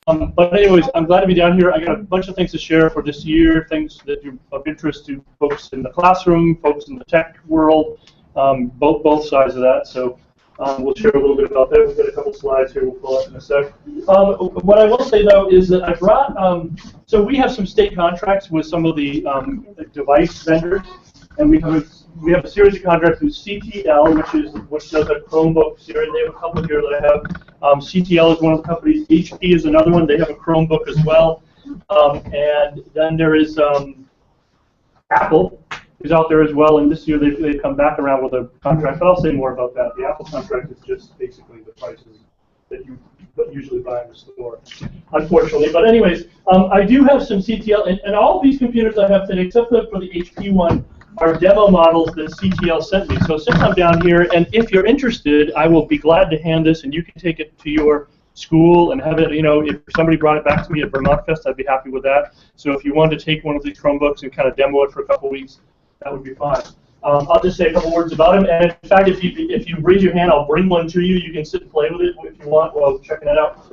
But anyways, I'm glad to be down here. I got a bunch of things to share for this year, things that are of interest to folks in the classroom, folks in the tech world, both sides of that. So we'll share a little bit about that. We've got a couple slides here we'll pull up in a sec. What I will say, though, is that I brought, so we have some state contracts with some of the device vendors, and we have a series of contracts with CTL, which does a Chromebook series. They have a couple here that I have. CTL is one of the companies. HP is another one. They have a Chromebook as well. And then there is Apple is out there as well. And this year they've come back around with a contract. But I'll say more about that. The Apple contract is just basically the prices that you usually buy in the store, unfortunately. But anyways, I do have some CTL, and all of these computers I have today, except for the HP one, are demo models that CTL sent me. So since I'm down here, and if you're interested, I will be glad to hand this, and you can take it to your school and have it, if somebody brought it back to me at Vermont Fest, I'd be happy with that. So if you wanted to take one of these Chromebooks and kind of demo it for a couple weeks, that would be fine. I'll just say a couple words about them, and in fact, if you raise your hand, I'll bring one to you. You can sit and play with it if you want while checking it out.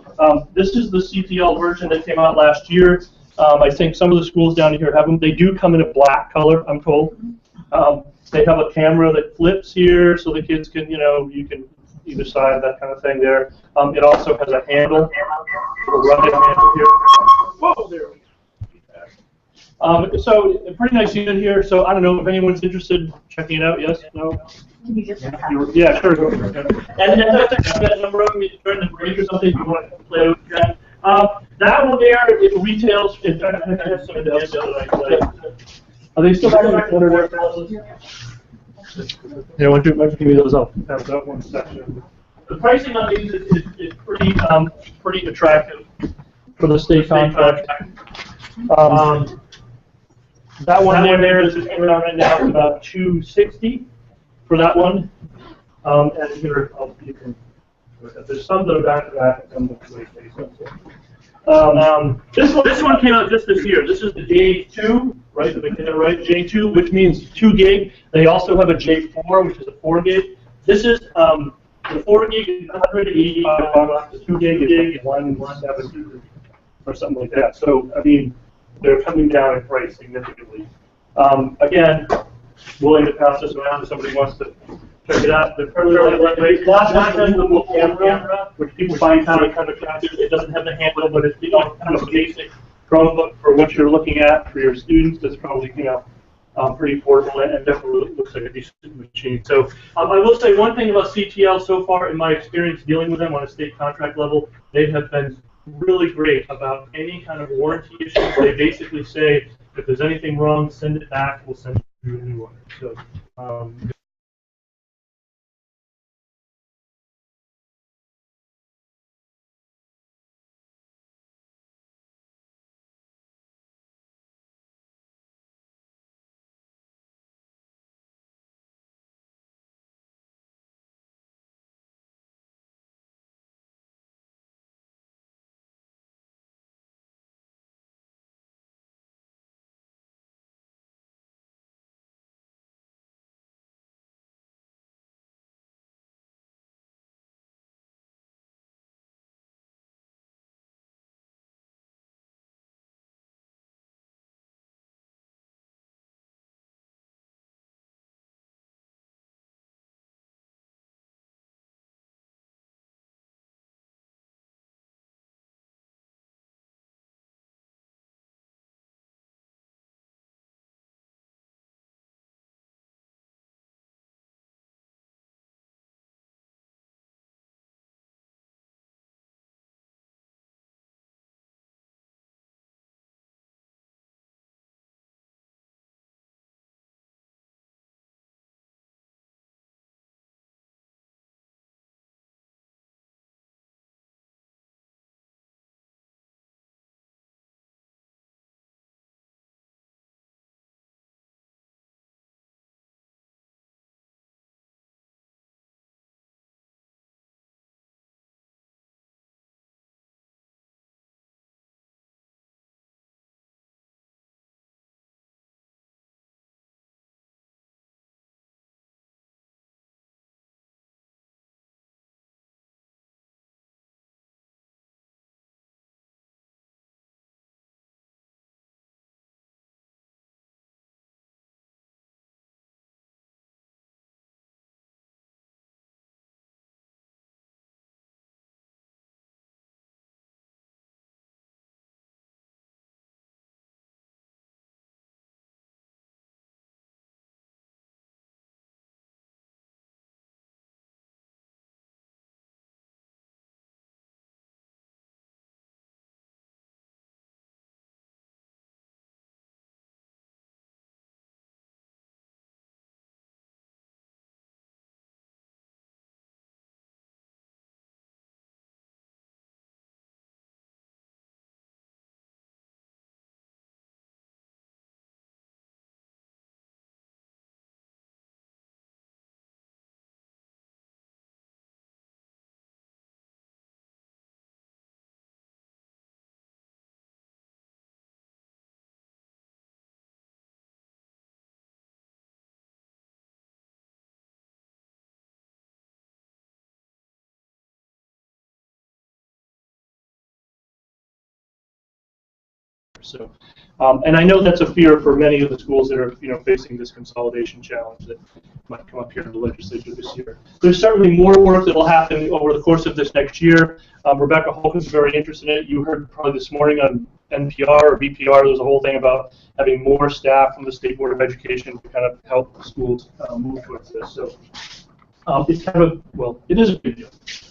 This is the CTL version that came out last year. I think some of the schools down here have them. They do come in a black color, I'm told. They have a camera that flips here, so the kids can, you can either side, that kind of thing there. It also has a handle, a running handle here. Whoa, there we go. So a pretty nice unit here. So I don't know if anyone's interested in checking it out. Yes? No? Can you just yeah, sure. Go for it. And I've got a number of them. If you're in the break or something, if you want to play with that. That one there, it retails. I have some of the other. Are they still back under their houses? Yeah, why don't you give me those up? Have that one section. The pricing on these is pretty attractive for the state contract. That one there is coming out right now. It's about $260 for that one. And here, you can. There's some that are back to back and some that are this one came out just this year. This is the J2, right? Did I get it right? J2, which means 2 gig. They also have a J4, which is a 4 gig. This is the 4 gig is $185. The 2 gig is $170 or something like that. So I mean, they're coming down in price significantly. Again, willing to pass this around if somebody wants to check it out. They're fairly lightweight. Last has a little camera, which people find kind of attractive. It doesn't have the handle, but it's kind of a basic Chromebook for what you're looking at for your students. That's probably pretty affordable and definitely looks like a decent machine. So I will say one thing about CTL so far in my experience dealing with them on a state contract level, they have been really great about any kind of warranty issues. They basically say if there's anything wrong, send it back. We'll send you a new one. So. So, and I know that's a fear for many of the schools that are facing this consolidation challenge that might come up here in the legislature this year. There's certainly more work that will happen over the course of this next year. Rebecca Holcomb is very interested in it. You heard probably this morning on NPR or BPR, there's a whole thing about having more staff from the State Board of Education to kind of help schools move towards this. So it's kind of it is a big deal.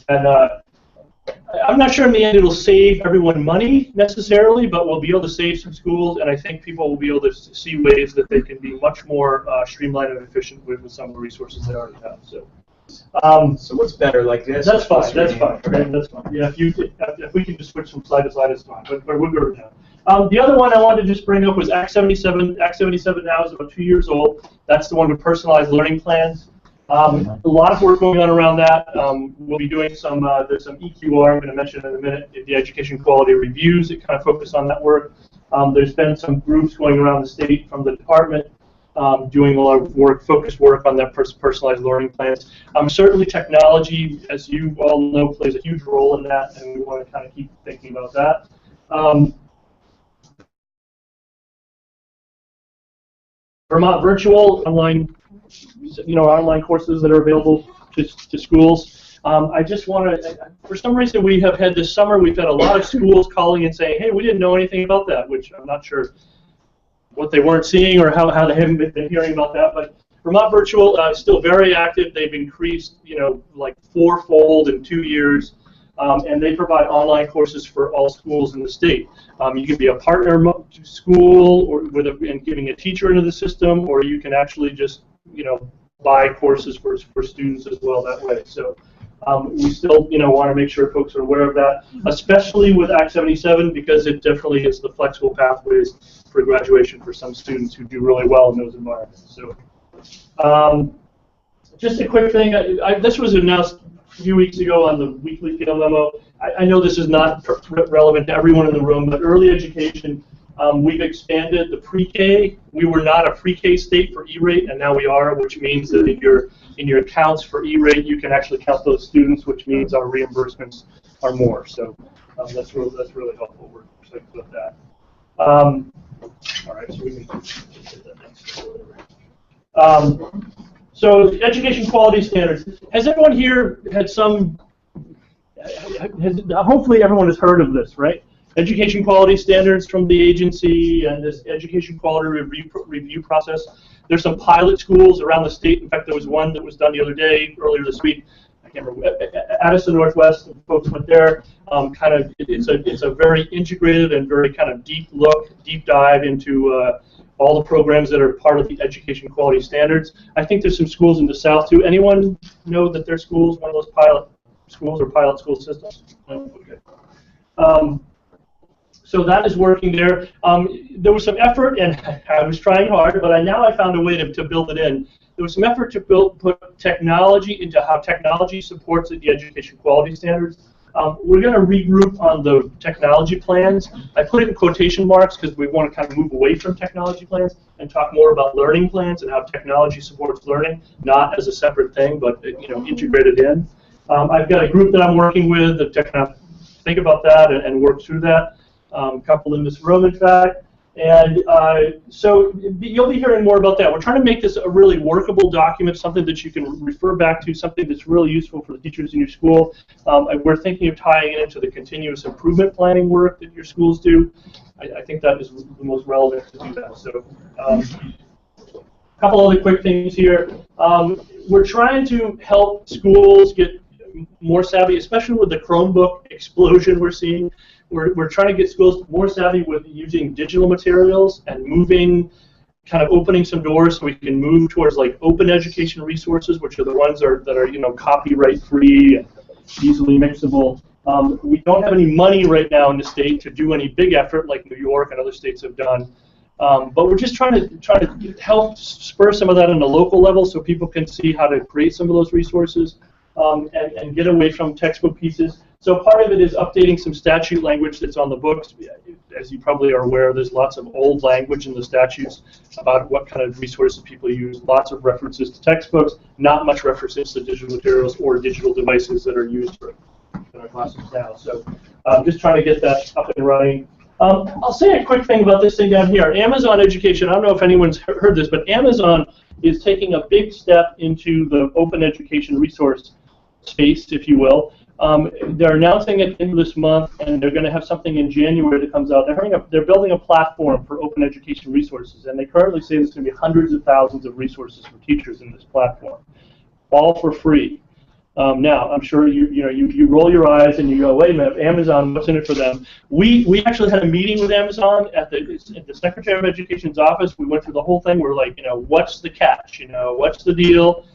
And I'm not sure in the end it'll save everyone money necessarily, but we'll be able to save some schools, and I think people will be able to see ways that they can be much more streamlined and efficient with some of the resources they already have. So what's better, like this? That's fine. That's fine. Okay, that's fine. Yeah, if we can just switch from slide to slide, it's fine. But we're good now. The other one I wanted to just bring up was Act 77. Act 77 now is about 2 years old. That's the one with personalized learning plans. A lot of work going on around that. We'll be doing there's some EQR I'm going to mention in a minute, the education quality reviews that kind of focus on that work. There's been some groups going around the state from the department doing a lot of work, focused work on that personalized learning plans. Certainly technology, as you all know, plays a huge role in that, and we want to kind of keep thinking about that. Vermont Virtual, online courses that are available to schools. I just want to, for some reason we have had this summer, we've had a lot of schools calling and saying, hey, we didn't know anything about that, which I'm not sure what they weren't seeing or how they haven't been hearing about that. But Vermont Virtual is still very active. They've increased, like 4-fold in 2 years. And they provide online courses for all schools in the state. You can be a partner school or and giving a teacher into the system, or you can actually just buy courses for students as well that way. So we still want to make sure folks are aware of that, especially with Act 77, because it definitely is the flexible pathways for graduation for some students who do really well in those environments. So just a quick thing. This was announced a few weeks ago on the weekly field memo. I know this is not relevant to everyone in the room, but early education, we've expanded the pre-K. We were not a pre-K state for E-rate, and now we are, which means that in your accounts for E-rate, you can actually count those students, which means our reimbursements are more. So that's really helpful. We're excited about that. All right, so we can get that next. So education quality standards. Has everyone here had some? Hopefully everyone has heard of this, right? Education quality standards from the agency and this education quality review process. There's some pilot schools around the state. In fact, there was one that was done the other day, earlier this week. I can't remember. Addison Northwest. Folks went there. It's a very integrated and very kind of deep dive into all the programs that are part of the education quality standards. I think there's some schools in the South too. Anyone know that their schools, one of those pilot schools or pilot school systems? No? Okay. So that is working there. There was some effort, and I was trying hard, but now I found a way to build it in. There was some effort to put technology into how technology supports the education quality standards. We're going to regroup on the technology plans. I put it in quotation marks because we want to kind of move away from technology plans and talk more about learning plans and how technology supports learning, not as a separate thing, but integrated in. I've got a group that I'm working with to kind of think about that and work through that. A couple in this room, in fact. And so you'll be hearing more about that. We're trying to make this a really workable document, something that you can refer back to, something that's really useful for the teachers in your school. We're thinking of tying it into the continuous improvement planning work that your schools do. I think that is the most relevant to do that. So a couple other quick things here. We're trying to help schools get more savvy, especially with the Chromebook explosion we're seeing. We're trying to get schools more savvy with using digital materials and kind of opening some doors so we can move towards like open education resources, which are the ones that are copyright free and easily mixable. We don't have any money right now in the state to do any big effort like New York and other states have done. But we're just trying to help spur some of that on the local level so people can see how to create some of those resources and get away from textbook pieces. So part of it is updating some statute language that's on the books. As you probably are aware, there's lots of old language in the statutes about what kind of resources people use, lots of references to textbooks, not much references to digital materials or digital devices that are used in our classes now. So just trying to get that up and running. I'll say a quick thing about this thing down here. Amazon Education, I don't know if anyone's heard this, but Amazon is taking a big step into the open education resource space, if you will. They're announcing it in this month, and they're going to have something in January that comes out. They're building a platform for open education resources, and they currently say there's going to be hundreds of thousands of resources for teachers in this platform, all for free. Now, I'm sure you roll your eyes and you go, wait a minute, Amazon, what's in it for them? We actually had a meeting with Amazon at the Secretary of Education's office. We went through the whole thing. We're like, what's the catch? What's the deal?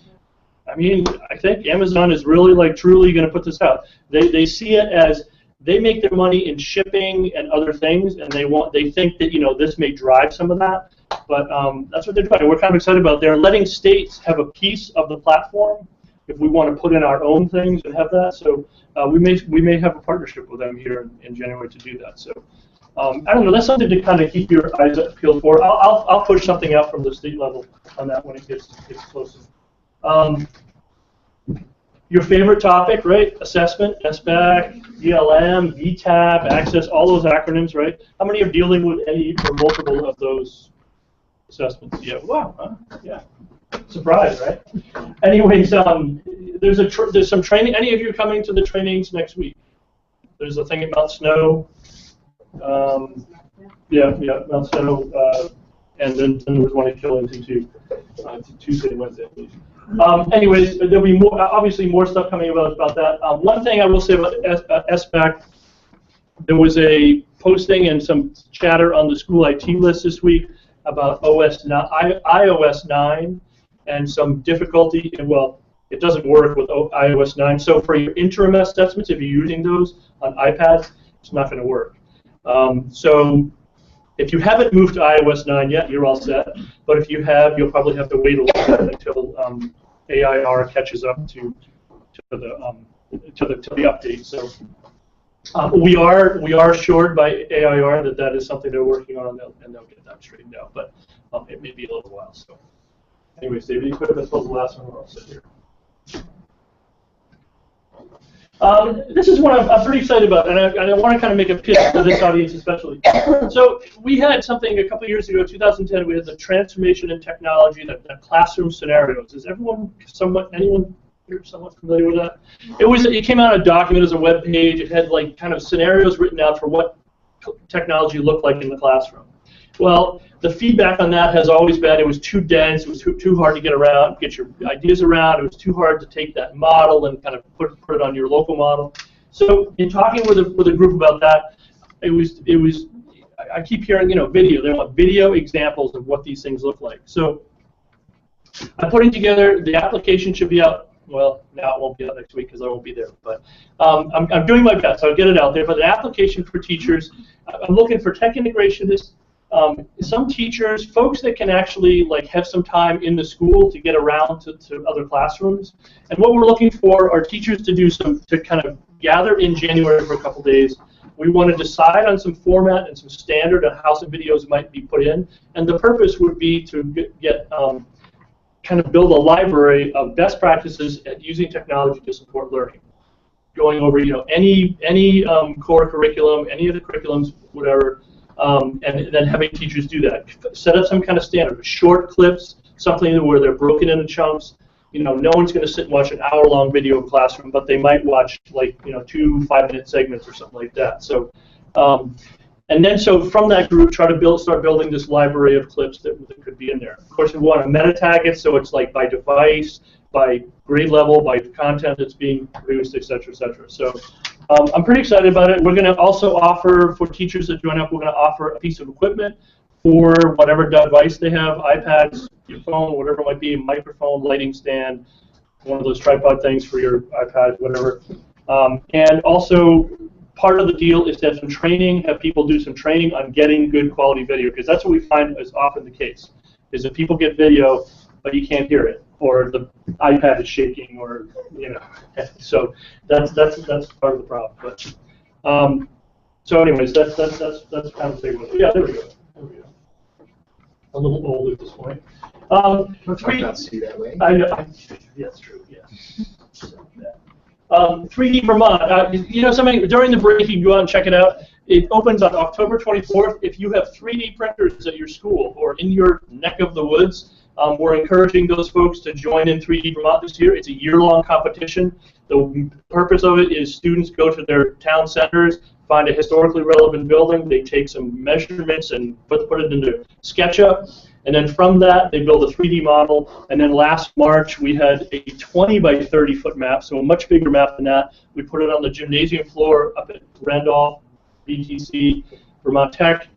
I mean, I think Amazon is really, like, truly going to put this out. They see it as they make their money in shipping and other things, and they think that this may drive some of that. But that's what they're doing. We're kind of excited about. They're letting states have a piece of the platform if we want to put in our own things and have that. So we may have a partnership with them here in January to do that. So I don't know. That's something to kind of keep your eyes peeled for. I'll push something out from the state level on that when it gets closer. Your favorite topic, right? Assessment, SBAC, ELM, VTAP, Access, all those acronyms, right? How many are dealing with any or multiple of those assessments? Yeah. Wow. Yeah. Surprise, right? Anyways, there's some training. Any of you coming to the trainings next week? There's a thing about snow. Mount Snow, and then there was one in Killington too. Tuesday, Wednesday. Anyways, there'll be more, obviously more stuff coming about that. One thing I will say about SBAC, there was a posting and some chatter on the school IT list this week about iOS 9 and some difficulty. Well, it doesn't work with iOS 9. So for your interim assessments, if you're using those on iPads, it's not going to work. So if you haven't moved to iOS 9 yet, you're all set. But if you have, you'll probably have to wait a little bit until AIR catches up to the update. So we are assured by AIR that is something they're working on, and they'll get that straightened out. But it may be a little while. So, anyways, David, you put this was the last one. I'll sit here. This is one I'm pretty excited about, and I want to kind of make a pitch for this audience especially. So we had something a couple years ago, 2010, we had the transformation in technology, the classroom scenarios. Is anyone here somewhat familiar with that? It came out in a document as a web page. It had like kind of scenarios written out for what technology looked like in the classroom. Well, the feedback on that has always been it was too dense, it was too hard to get your ideas around, it was too hard to take that model and kind of put it on your local model. So in talking with a group about that, I keep hearing, video. They want video examples of what these things look like. So I'm putting together, the application should be out, well, now it won't be out next week because I won't be there, but I'm doing my best, so I'll get it out there. But the application for teachers, I'm looking for tech integrationists, some teachers, folks that can actually have some time in the school to get around to other classrooms. And what we're looking for are teachers to kind of gather in January for a couple days. We want to decide on some format and some standard on how some videos might be put in. And the purpose would be to get kind of build a library of best practices at using technology to support learning. Going over any core curriculum, any of the curriculums, whatever. And then having teachers do that. Set up some kind of standard, short clips, something where they're broken into chunks. No one's going to sit and watch an hour-long video of a classroom, but they might watch 2 5-minute segments or something like that. So, and then from that group, try to start building this library of clips that could be in there. Of course, we want to meta tag it, so it's by device, by grade level, by content that's being produced, et cetera, et cetera. So. I'm pretty excited about it. We're going to also offer, for teachers that join up, we're going to offer a piece of equipment for whatever device they have, iPads, your phone, whatever it might be, a microphone, lighting stand, one of those tripod things for your iPad, whatever. And also, part of the deal is to have some training, have people do some training on getting good quality video, because that's what we find is often the case, is that people get video, but you can't hear it, or the iPad is shaking, or so that's part of the problem. But so anyways, that's kind of the big one. Yeah, there we go. A little old at this point. See that way. I know. That's true. Yeah. 3D Vermont. Something during the break you can go out and check it out. It opens on October 24th. If you have 3D printers at your school or in your neck of the woods, we're encouraging those folks to join in 3D Vermont this year. It's a year-long competition. The purpose of it is students go to their town centers, find a historically relevant building, they take some measurements and put it into SketchUp, and then from that they build a 3D model. And then last March we had a 20 by 30 foot map, so a much bigger map than that. We put it on the gymnasium floor up at Randolph, BTC, Vermont Tech,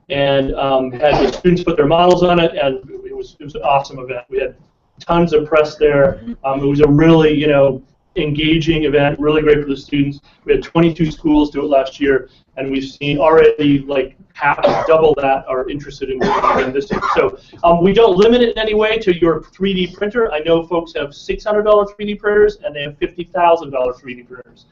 and had the students put their models on it, and it was an awesome event. We had tons of press there. It was a really, engaging event, really great for the students. We had 22 schools do it last year, and we've seen already like half, double that are interested in doing this year. So we don't limit it in any way to your 3D printer. I know folks have $600 3D printers, and they have $50,000 3D printers.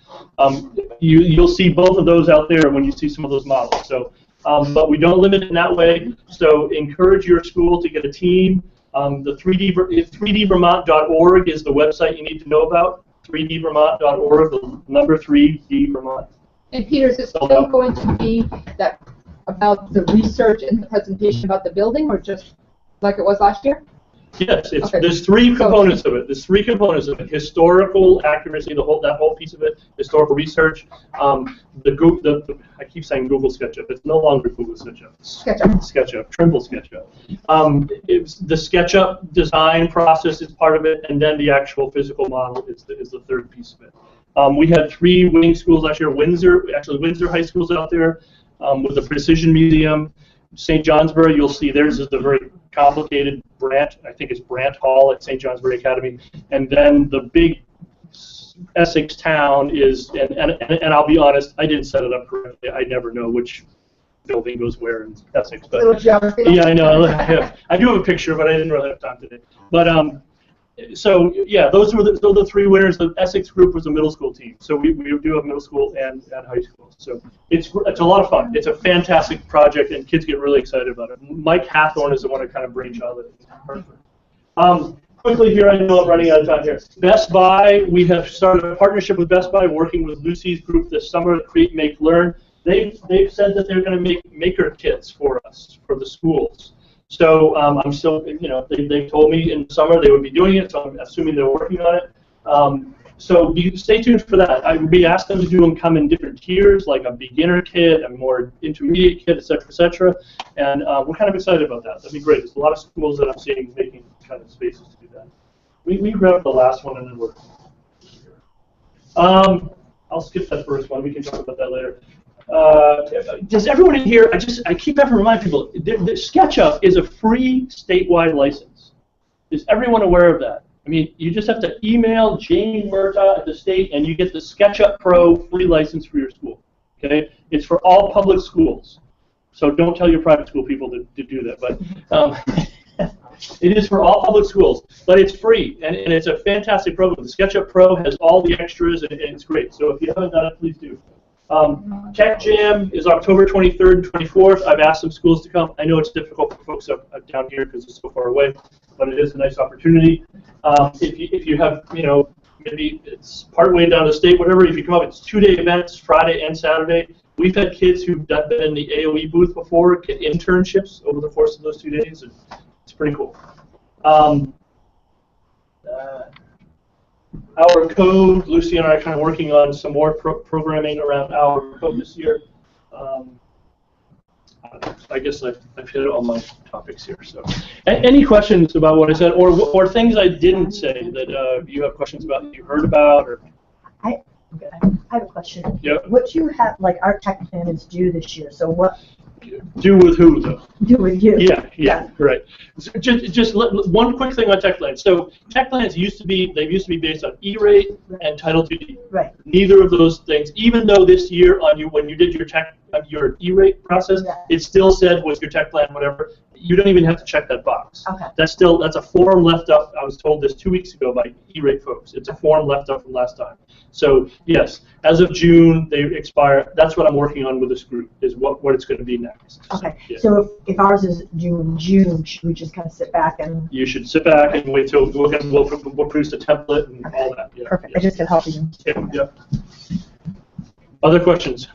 You'll see both of those out there when you see some of those models. So, but we don't limit it in that way. So encourage your school to get a team. The 3dvermont.org is the website you need to know about. 3dvermont.org, the number 3D Vermont. And Peter, is it still going to be that about the research and the presentation about the building, or just like it was last year? Yes, there's three components of it. There's three components of it: historical accuracy, that whole piece of it, historical research. I keep saying Google SketchUp. It's no longer Google SketchUp. SketchUp, Trimble SketchUp. The SketchUp design process is part of it, and then the actual physical model is the third piece of it. We had 3 winning schools last year. Windsor High School's out there with the Precision Museum. St. Johnsbury, you'll see theirs is the very complicated Brant. I think it's Brant Hall at St. Johnsbury Academy. And then the big Essex town is, and I'll be honest, I didn't set it up correctly. I never know which building goes where in Essex. But yeah, I know. I do have a picture, but I didn't really have time today. But so yeah, those were the 3 winners. The Essex group was a middle school team, so we do have middle school and high school. So it's a lot of fun. It's a fantastic project, and kids get really excited about it. Mike Hathorn is the one that kind of brainchild it. Quickly here, I know I'm running out of time here. Best Buy, we have started a partnership with Best Buy, working with Lucy's group this summer to create, make, learn. They've said that they're going to make maker kits for us for the schools. So I'm still, they told me in summer they would be doing it, so I'm assuming they're working on it. So stay tuned for that. We asked them to come in different tiers, like a beginner kit, a more intermediate kit, et cetera, and we're kind of excited about that. That'd be great. There's a lot of schools that I'm seeing making kind of spaces to do that. We grabbed the last one, and then we're here. I'll skip that first one. We can talk about that later. Does everyone in here, I keep having to remind people, the SketchUp is a free statewide license. Is everyone aware of that? I mean, you just have to email Jane Murtaugh at the state, and you get the SketchUp Pro free license for your school. Okay, it's for all public schools. So don't tell your private school people to do that, but it is for all public schools. But it's free, and it's a fantastic program. The SketchUp Pro has all the extras, and it's great. So if you haven't done it, please do. Tech Jam is October 23rd and 24th. I've asked some schools to come. I know it's difficult for folks up down here because it's so far away, but it is a nice opportunity. If you have, maybe it's partway down the state, whatever, if you come up, it's 2-day events, Friday and Saturday. We've had kids who've been in the AOE booth before get internships over the course of those 2 days, and it's pretty cool. Our Code, Lucy and I are kind of working on some more programming around Our Code this year. I guess I've hit all my topics here. So, any questions about what I said, or things I didn't say that you have questions about that you heard about, or? I have a question. Yep. What do you have, like our tech plan is due this year, so what? Do with who, though? Do with you. Yeah, right. So just one quick thing on tech plans. So tech plans used to be based on E-rate and Title IID. Right. Neither of those things, even though this year when you did your E-rate process, it still said was your tech plan, whatever. You don't even have to check that box. Okay. That's a form left up. I was told this 2 weeks ago by E-rate folks. It's a form left up from last time. So yes, as of June they expire. That's what I'm working on with this group, is what it's going to be next. Okay. So, yeah. So if ours is due in June, should we just kind of sit back and? You should sit back and wait till we'll produce a template and all that. Yeah, perfect. yeah. I just can help you. Yeah. Other questions?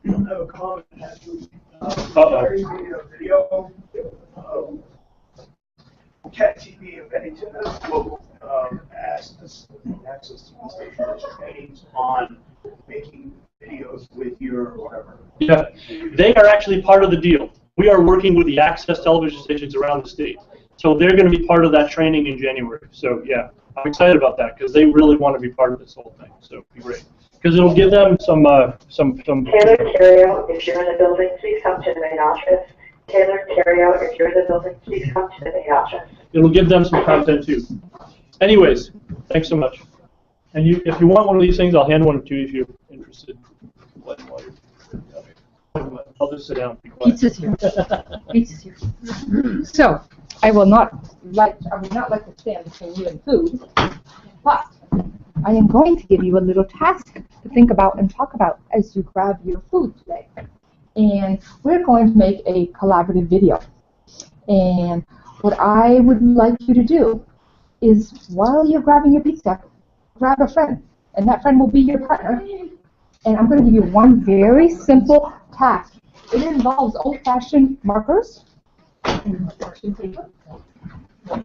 I have a comment actually. Uh-oh. Video. Cat TV in Bennington will access TV stations trainings on making videos with your whatever. Yeah, they are actually part of the deal. We are working with the access television stations around the state. So they're going to be part of that training in January. So yeah, I'm excited about that because they really want to be part of this whole thing. So it'll be great. Because it'll give them some. Taylor Carryout, if you're in the building, please come to the main office. Taylor Carryout, if you're in the building, please come to the main office. It'll give them some content too. Anyways, thanks so much. And if you want one of these things, I'll hand one to you if you're interested. I'll just sit down. Pizza's here. Pizza's here. So, I will not like to stand between you and food, but I am going to give you a little task to think about and talk about as you grab your food today. And we're going to make a collaborative video. And what I would like you to do is, while you're grabbing your pizza, grab a friend, and that friend will be your partner. And I'm going to give you one very simple task. It involves old-fashioned markers and instruction paper.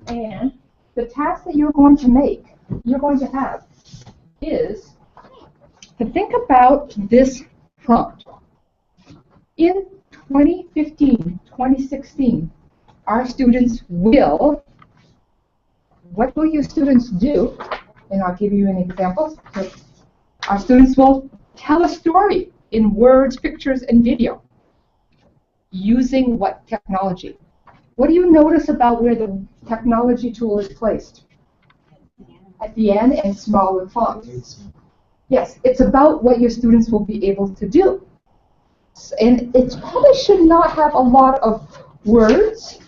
And the task that you're going to have, is to think about this prompt. In 2015, 2016, our students will, what will your students do? And I'll give you an example. Our students will tell a story in words, pictures, and video. Using what technology? What do you notice about where the technology tool is placed? At the end and small in font. Yes, it's about what your students will be able to do. And it probably should not have a lot of words,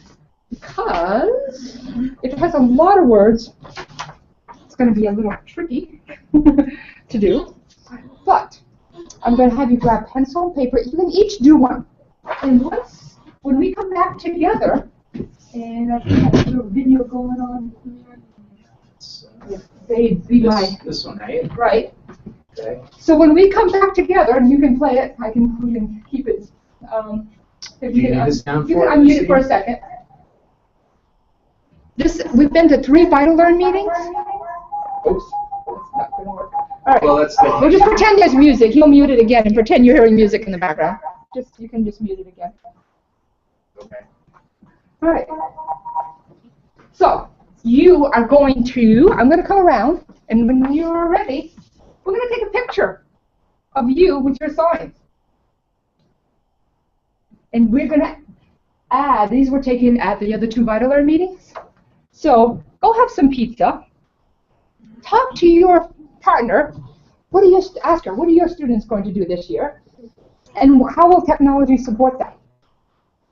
because if it has a lot of words, it's going to be a little tricky to do. But I'm going to have you grab pencil and paper. You can each do one. And when we come back together, and I think I have a video going on here. This one, right? Right. Okay. So when we come back together, and you can play it, we can keep it. If you can unmute it for a second. We've been to 3 Vita-Learn meetings. Oops. That's not going to work. All right. Well, that's good. We'll just pretend there's music. You'll mute it again and pretend you're hearing music in the background. You can just mute it again. Okay. All right. So you are going to, I'm going to come around, and when you're ready, we're going to take a picture of you with your signs. And we're going to add, these were taken at the other 2 Vita-Learn meetings. So go have some pizza. Talk to your partner. Ask her, what are your students going to do this year? And how will technology support that?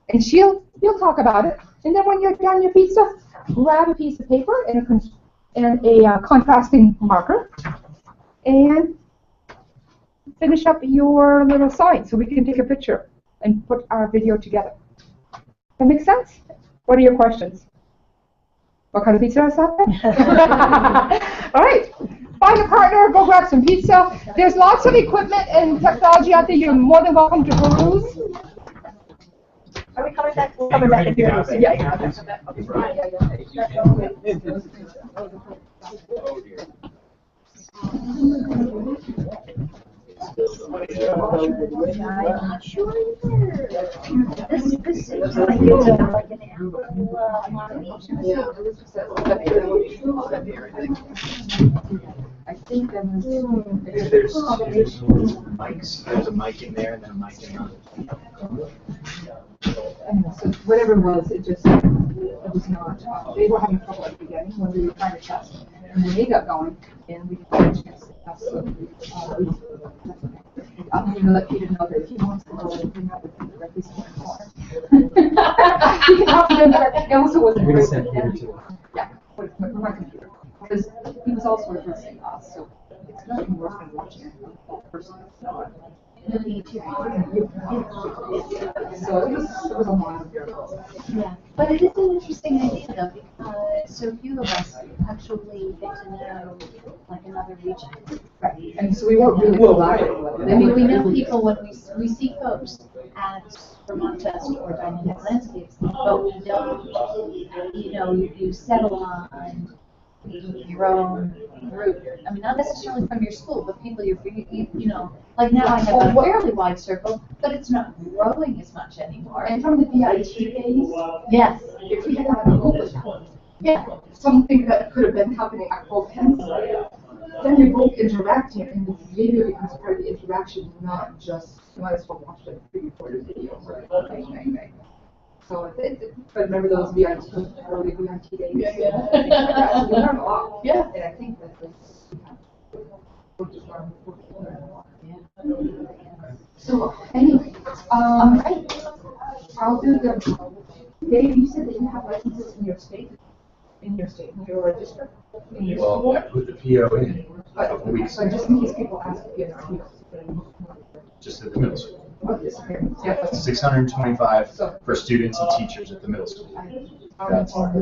And you'll talk about it. And then when you're done your pizza, grab a piece of paper and a contrasting marker and finish up your little sign so we can take a picture and put our video together. That make sense? What are your questions? What kind of pizza is that? All right. Find a partner, go grab some pizza. There's lots of equipment and technology out there. You're more than welcome to peruse. Are we coming back? We're coming back in here. Yeah. This seems like it's like an I think There's mics. There's a mic in there and then a mic in on. so whatever it was not. They were having trouble at the beginning when we were trying to test, and when they got going, and we had a chance to test. So, I'm going to let Peter know that if he wants to go and bring up the Peter at least one corner. He can talk to them, but it also wasn't We're great. going to send Peter too. Yeah, with my computer, because he was also addressing us, so it's nothing worse than watching a person. So it was a lot of variables. Yeah, but it is an interesting idea though, because so few of us actually get to know like another region. Right. And so we weren't really collaborating with them. I mean, we know people when we see folks at Vermont Fest or Dynamic Landscapes, but we don't, you know, you settle on your own group. I mean, not necessarily from your school, but people you know, like now I have a fairly wide circle, but it's not growing as much anymore. And from the VIT days, Yes, if we had a Google Doc, yeah, something that could have been happening at both ends, then you're both interacting, and the video becomes part of the interaction, not just, you might as well watch the pre-recorded video. Right. So, but remember those early VIT days? Yeah. We learned a lot. Yeah. And I think that we're just learning. So, anyway, I'll do the, Dave, you said that you have licenses in your state, in your district, in your Well, school? I put the PO in a couple weeks So just in case people ask if you just at the middle school. what this is. Yeah. 625 for students and teachers at the middle school. That's yeah.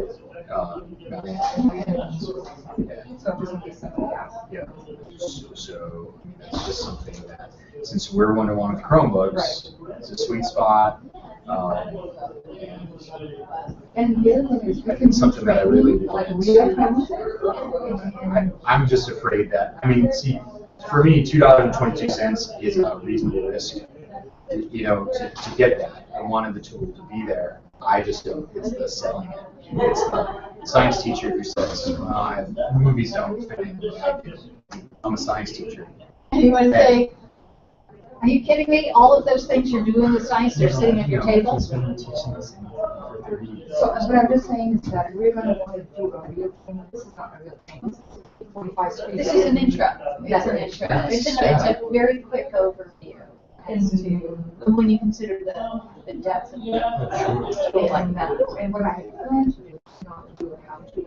So just in case somebody asks. Yeah. So I mean, that's just something that, since we're one-to-one with Chromebooks, it's a sweet spot. And the other thing is, we can Something that I really would like like. real time. I'm just afraid that, I mean, see, for me, $2.22 is a reasonable risk. You know, to get that, I wanted the tool to be there. I just don't, it's the selling it. It's the science teacher who says, movies don't fit in. I do. I'm a science teacher. and you want to say, are you kidding me? All of those things you're doing with science, they're sitting at your table? He's been teaching this for 30 years. So what I'm just saying is that we're going to want to do a real thing. This is not a real thing. This is 45 screens. This is an intro. It's an intro. It's a very quick overview as to when you consider the depth of it like that. And what I plan to do is not do a how-to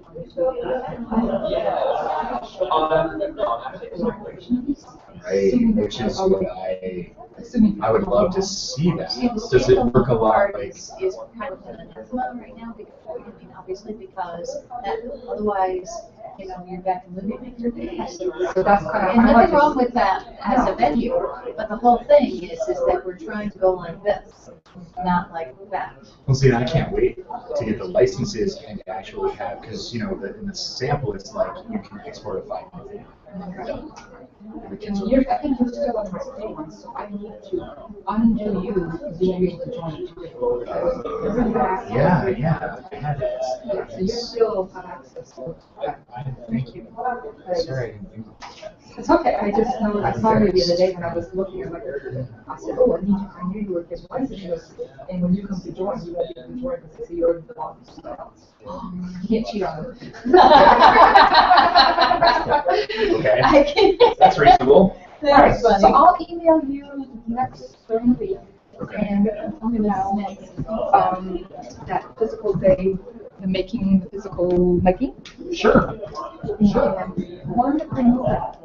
Right, which is what I would love to see that. Does it work a lot like? Is kind of an anathema right now, because, I mean, obviously, because that, otherwise, you know, you're back to living your days. So that's kind of. And nothing wrong with that as a venue, but the whole thing is that we're trying to go like this, not like that. Well, see, I can't wait to get the licenses and to actually have, because, you know, in the sample, it's like you can export a file. And I think you're still on my state one, so I need to undo you being able to join. Yeah, I had it. Yeah, so you still have access to that. Thank you. Sorry, I didn't think of that. It's okay, I just know, I saw you the other day when I was looking, I'm like, I said, oh, I knew you were getting licenses, and when you come to join, you won't be able to join because you already belong to someone else. You can't cheat on it. Okay, I can. that's reasonable. That's funny. So I'll email you next during the week. Okay. And I'm gonna that physical day, the physical making. Sure. And one thing that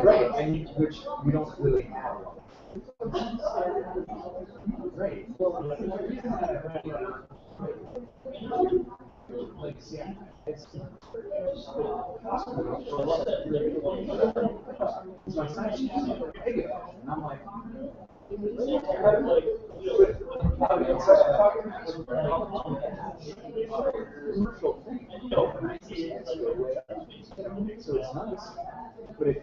Right, and which we don't really have. Great. So it's nice, but if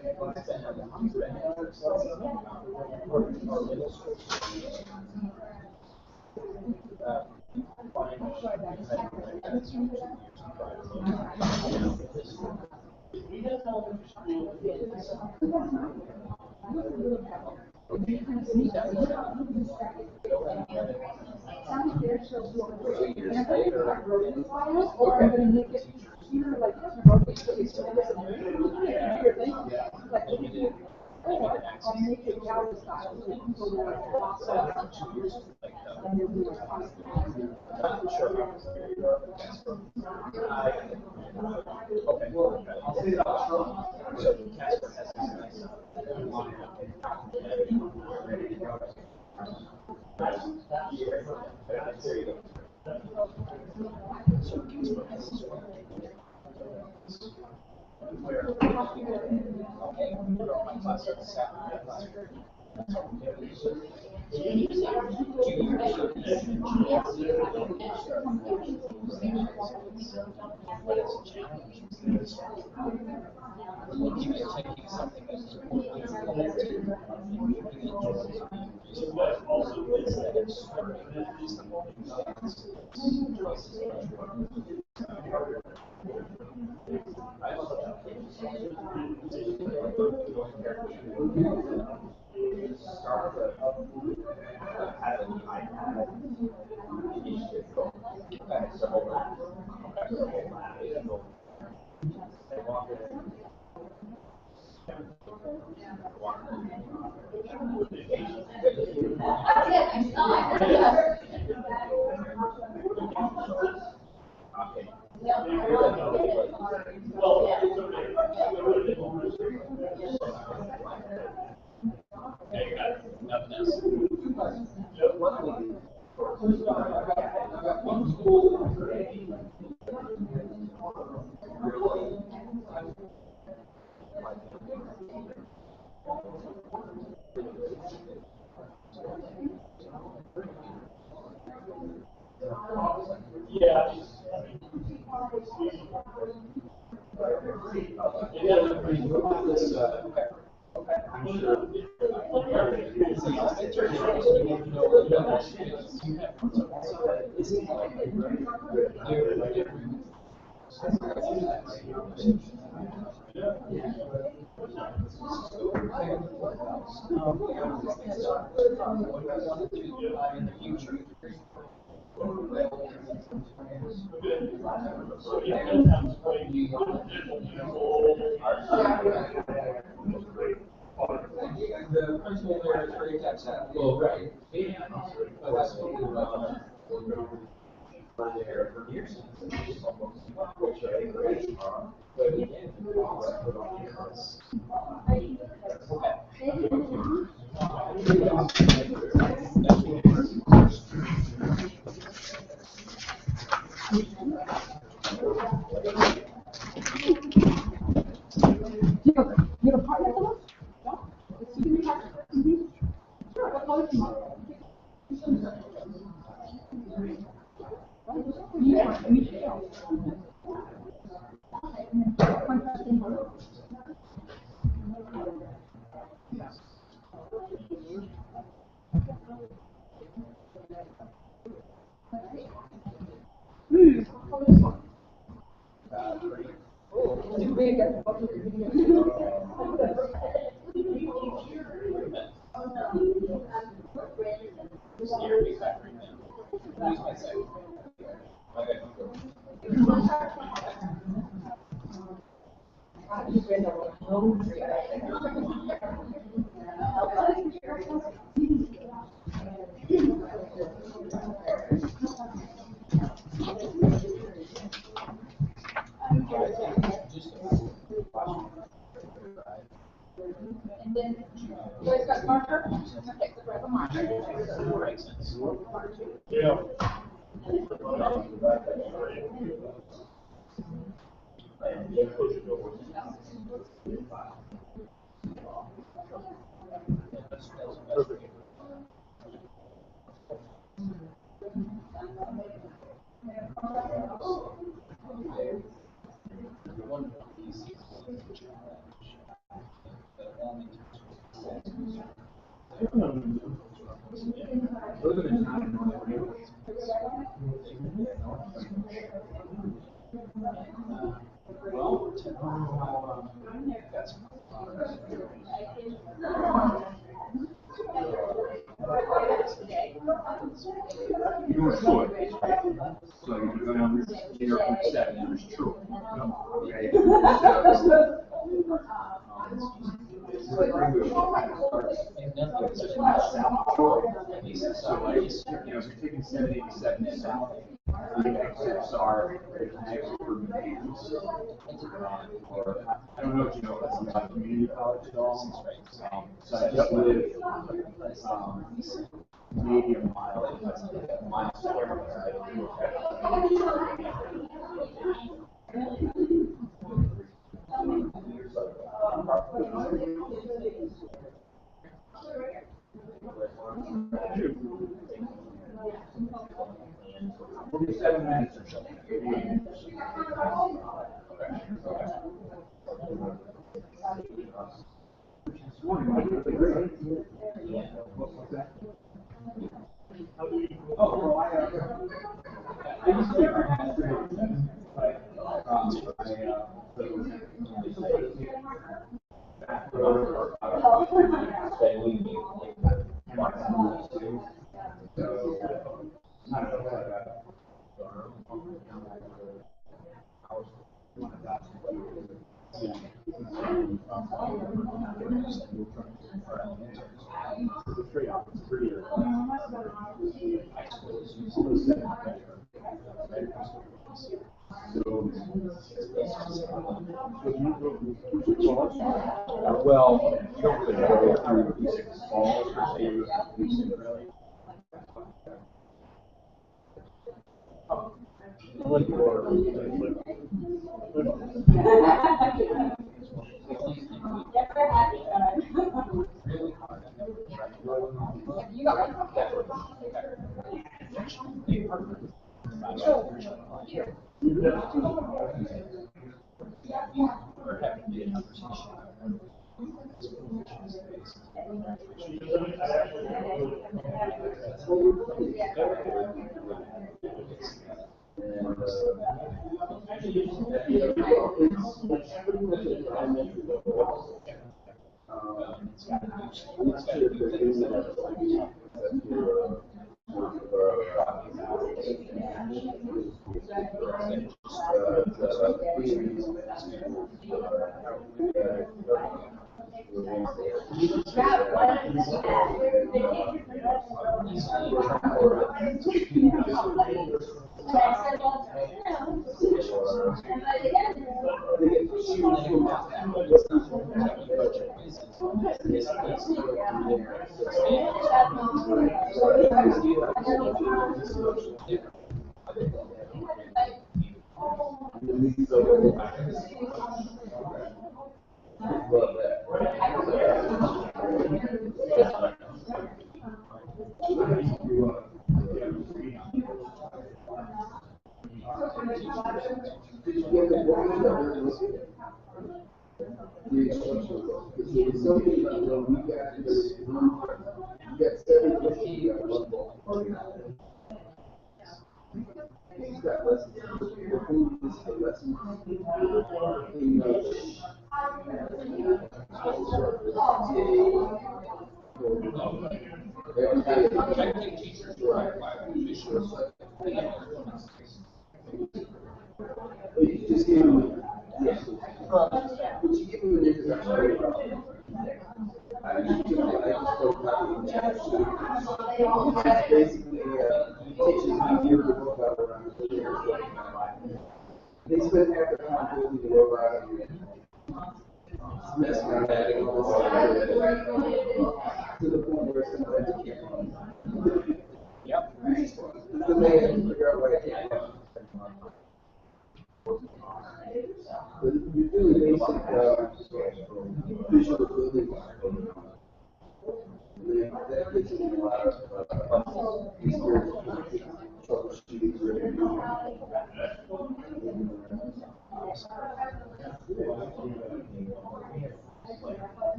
You should, right? So you go down 0.7, there's true. Okay. So like, if you're taking 787 south, the exits are next for bands. Or, I don't know if you know what's about community college at all. So I just live, maybe a mile square. We'll be 7 minutes or so. Well, you don't really go through these falls per se, you have to do it really. I like your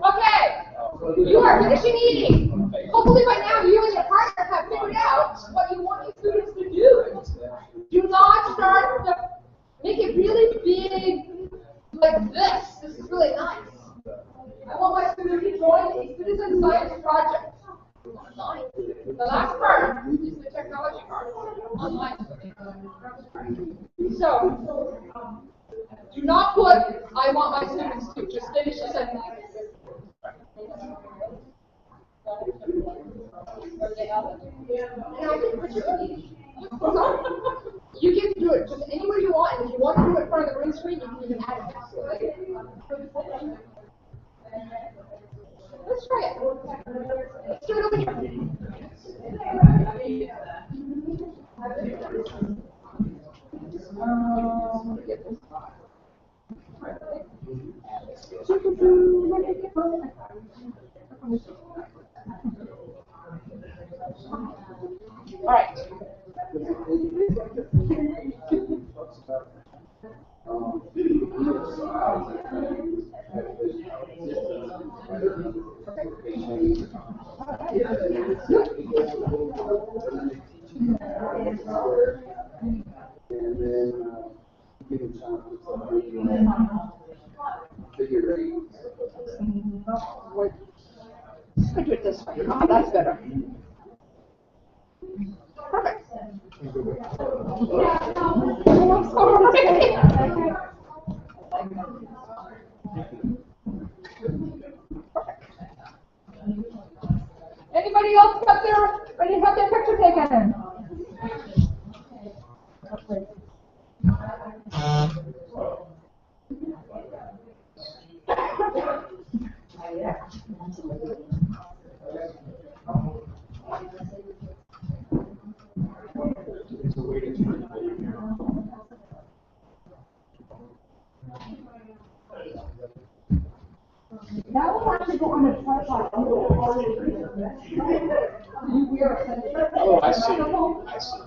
Okay, you are finishing eating. Hopefully by now you and your partner have figured out what you want your students to do. Do not start to make it really big like this. This is really nice. I want my students to join a citizen science project online. The last part is the technology part online. So, do not put, I want my students to, just finish the sentence. You get to do it just anywhere you want, and if you want to do it in front of the green screen, you can even add it. Let's try it. Let's do it over here. Get this. All right. I do it this way. Oh, that's better. Perfect. Anybody else got their ready to have their picture taken? Now we'll actually go on a tripod. Oh, I see. I see.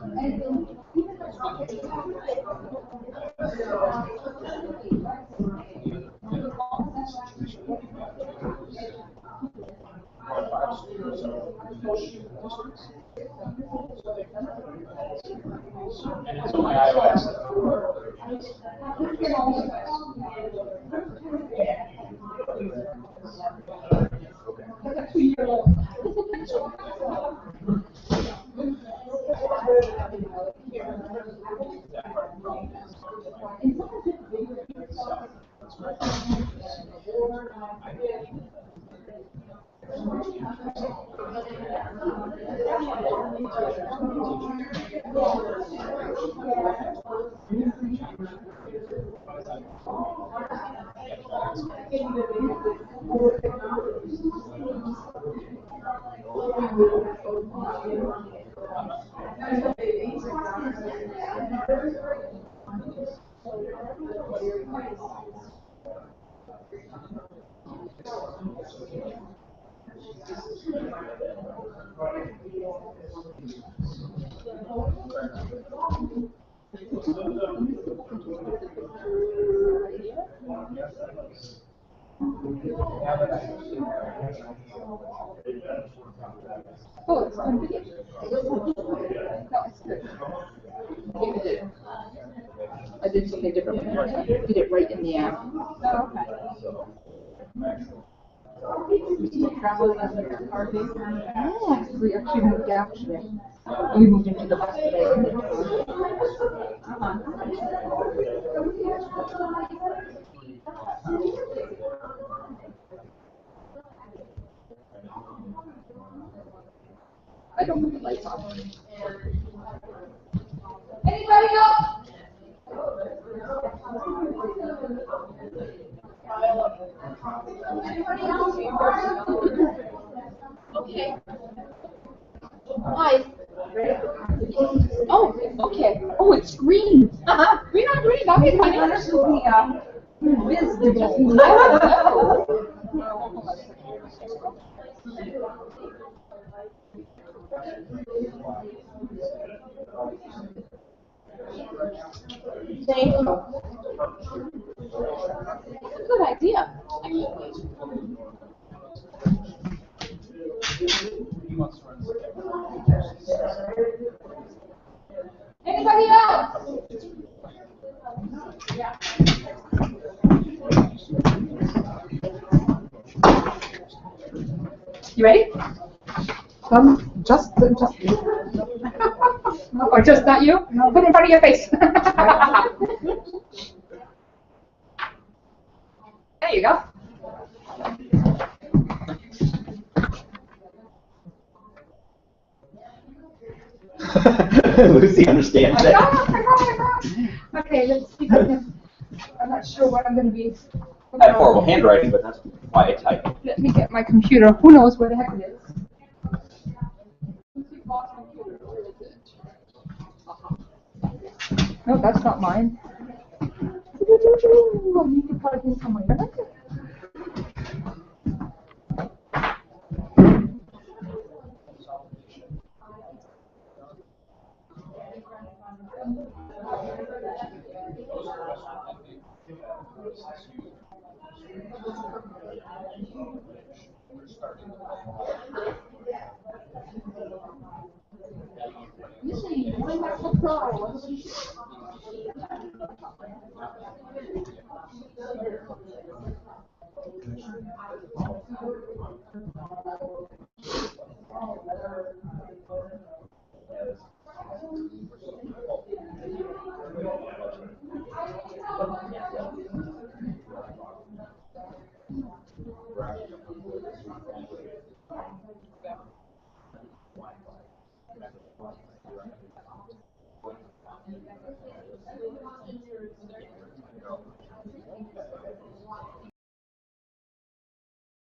And it's on my iOS. Oh, it's on video. No, it's good. I did something different. I did it right in the app. Oh, okay. Yes, we actually moved out today. We moved into the bus today. I don't put the lights on. Anybody else? Anybody else? Okay. Hi. Oh, okay. Oh, it's green. Green on green. That'll be funny. Visible. Thank you. That's a good idea, actually. Anybody else? Yeah. You ready? Just. Or just not you? Put it in front of your face. There you go. Lucy understands it. Okay, let's see if I can. I'm not sure what I'm going to be. I have horrible handwriting, but that's why I type. Let me get my computer. Who knows where the heck it is? No, that's not mine. I need to plug in somewhere.